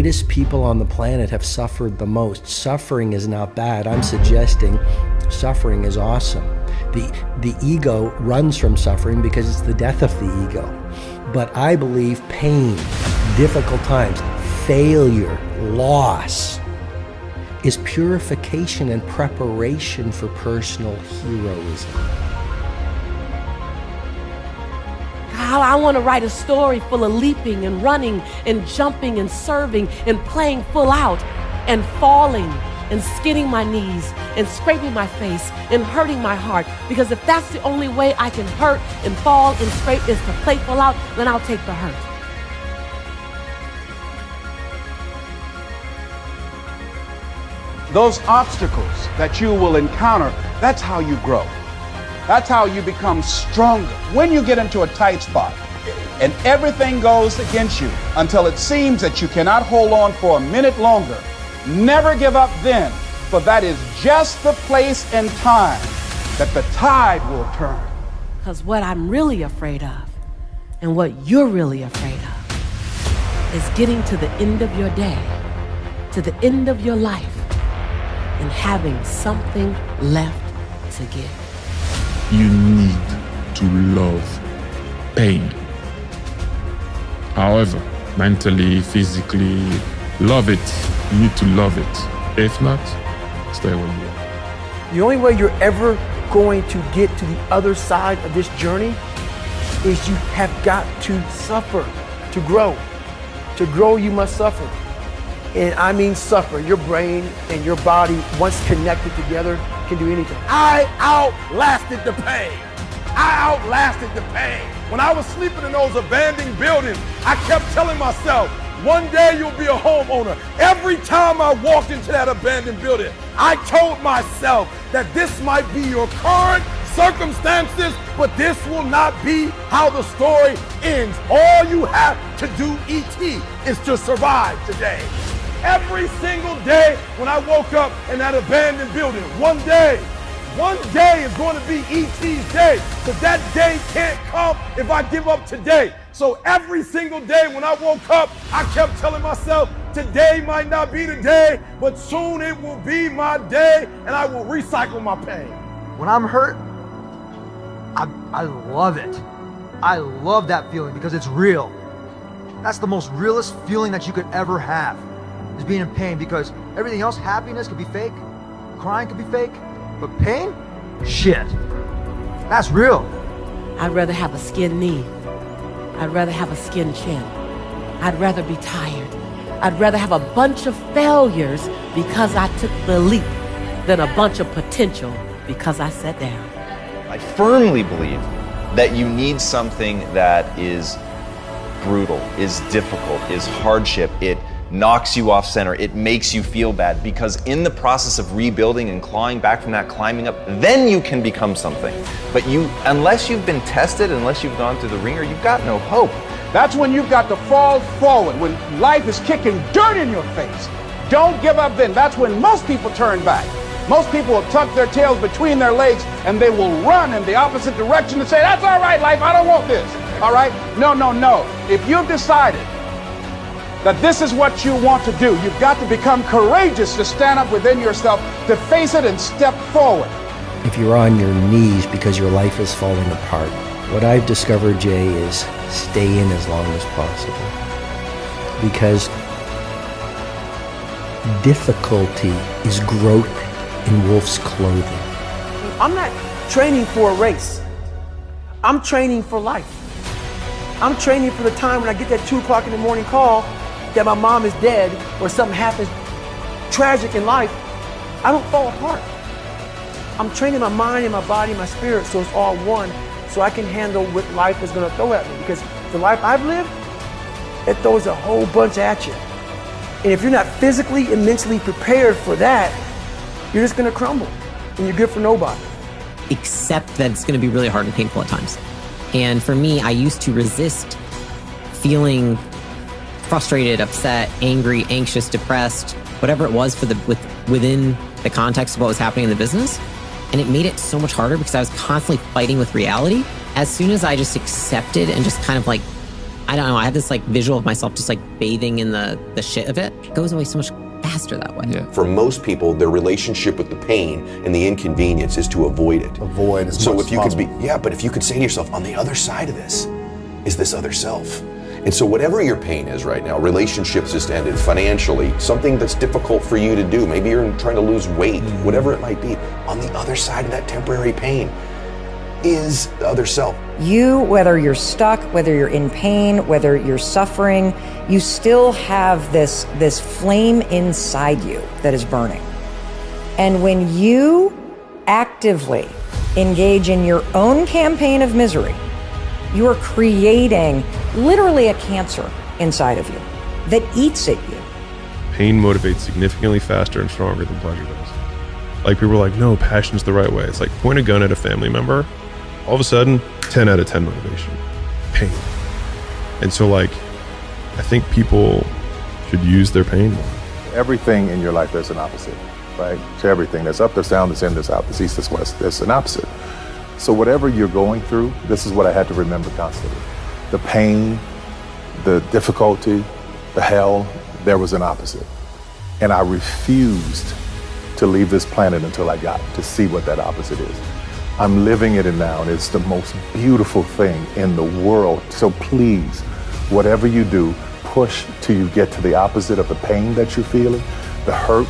Greatest people on the planet have suffered the most. Suffering is not bad. I'm suggesting suffering is awesome. The ego runs from suffering because it's the death of the ego. But I believe pain, difficult times, failure, loss is purification and preparation for personal heroism. I want to write a story full of leaping and running and jumping and serving and playing full out and falling and skinning my knees and scraping my face and hurting my heart. Because if that's the only way I can hurt and fall and scrape is to play full out, then I'll take the hurt. Those obstacles that you will encounter, that's how you grow. That's how you become stronger. When you get into a tight spot and everything goes against you until it seems that you cannot hold on for a minute longer, never give up then, for that is just the place and time that the tide will turn. Because what I'm really afraid of and what you're really afraid of is getting to the end of your day, to the end of your life, and having something left to give. You need to love pain. However, mentally, physically, love it. You need to love it. If not, stay where you are. The only way you're ever going to get to the other side of this journey is you have got to suffer to grow. To grow, you must suffer. And I mean suffer. Your brain and your body, once connected together, can do anything. I outlasted the pain. I outlasted the pain. When I was sleeping in those abandoned buildings, I kept telling myself, one day you'll be a homeowner. Every time I walked into that abandoned building, I told myself that this might be your current circumstances, but this will not be how the story ends. All you have to do, E.T., is to survive today. Every single day when I woke up in that abandoned building, one day is going to be E.T.'s day, because that day can't come if I give up today. So every single day when I woke up, I kept telling myself, today might not be the day, but soon it will be my day, and I will recycle my pain. When I'm hurt, I love it. I love that feeling because it's real. That's the most realest feeling that you could ever have, is being in pain, because everything else, happiness could be fake, crying could be fake, but pain, shit, that's real. I'd rather have a skinned knee. I'd rather have a skinned chin. I'd rather be tired. I'd rather have a bunch of failures because I took the leap than a bunch of potential because I sat down. I firmly believe that you need something that is brutal, is difficult, is hardship. It knocks you off center. It makes you feel bad, because in the process of rebuilding and clawing back from that, climbing up, then you can become something. But unless you've been tested, unless you've gone through the ringer, you've got no hope. That's when you've got to fall forward, when life is kicking dirt in your face. Don't give up then. That's when most people turn back. Most people will tuck their tails between their legs and they will run in the opposite direction and say, that's all right, life, I don't want this. All right? No, no, no. If you've decided that this is what you want to do, you've got to become courageous to stand up within yourself, to face it and step forward. If you're on your knees because your life is falling apart, what I've discovered, Jay, is stay in as long as possible. Because difficulty is growth in wolf's clothing. I'm not training for a race. I'm training for life. I'm training for the time when I get that 2 o'clock in the morning call that my mom is dead or something happens tragic in life. I don't fall apart. I'm training my mind and my body and my spirit so it's all one, so I can handle what life is going to throw at me. Because the life I've lived, it throws a whole bunch at you. And if you're not physically and mentally prepared for that, you're just going to crumble and you're good for nobody. Accept that it's going to be really hard and painful at times. And for me, I used to resist feeling frustrated, upset, angry, anxious, depressed, whatever it was within the context of what was happening in the business. And it made it so much harder because I was constantly fighting with reality. As soon as I just accepted and just kind of like, I don't know, I have this like visual of myself just like bathing in the shit of it. It goes away so much faster that way. Yeah. For most people, their relationship with the pain and the inconvenience is to avoid it. Avoid as so much if you as could possible. be, yeah, but if you could say to yourself, on the other side of this is this other self. And so whatever your pain is right now, relationships just ended, financially, something that's difficult for you to do, maybe you're trying to lose weight, whatever it might be, on the other side of that temporary pain is the other self. You, whether you're stuck, whether you're in pain, whether you're suffering, you still have this flame inside you that is burning. And when you actively engage in your own campaign of misery, you are creating literally a cancer inside of you that eats at you. Pain motivates significantly faster and stronger than pleasure does. Like people are like, no, passion's the right way. It's like point a gun at a family member, all of a sudden, 10 out of 10 motivation, pain. And so like, I think people should use their pain more. Everything in your life, there's an opposite, right? To everything, there's up, there's down, there's in, there's out, there's east, there's west, there's an opposite. So whatever you're going through, this is what I had to remember constantly. The pain, the difficulty, the hell, there was an opposite. And I refused to leave this planet until I got to see what that opposite is. I'm living it now, and it's the most beautiful thing in the world. So please, whatever you do, push till you get to the opposite of the pain that you're feeling, the hurt,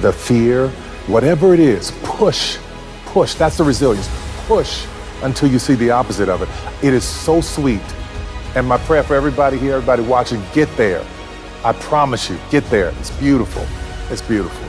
the fear, whatever it is, push. That's the resilience. Push until you see the opposite of it. It is so sweet. And my prayer for everybody here, everybody watching, get there. I promise you, get there. It's beautiful. It's beautiful.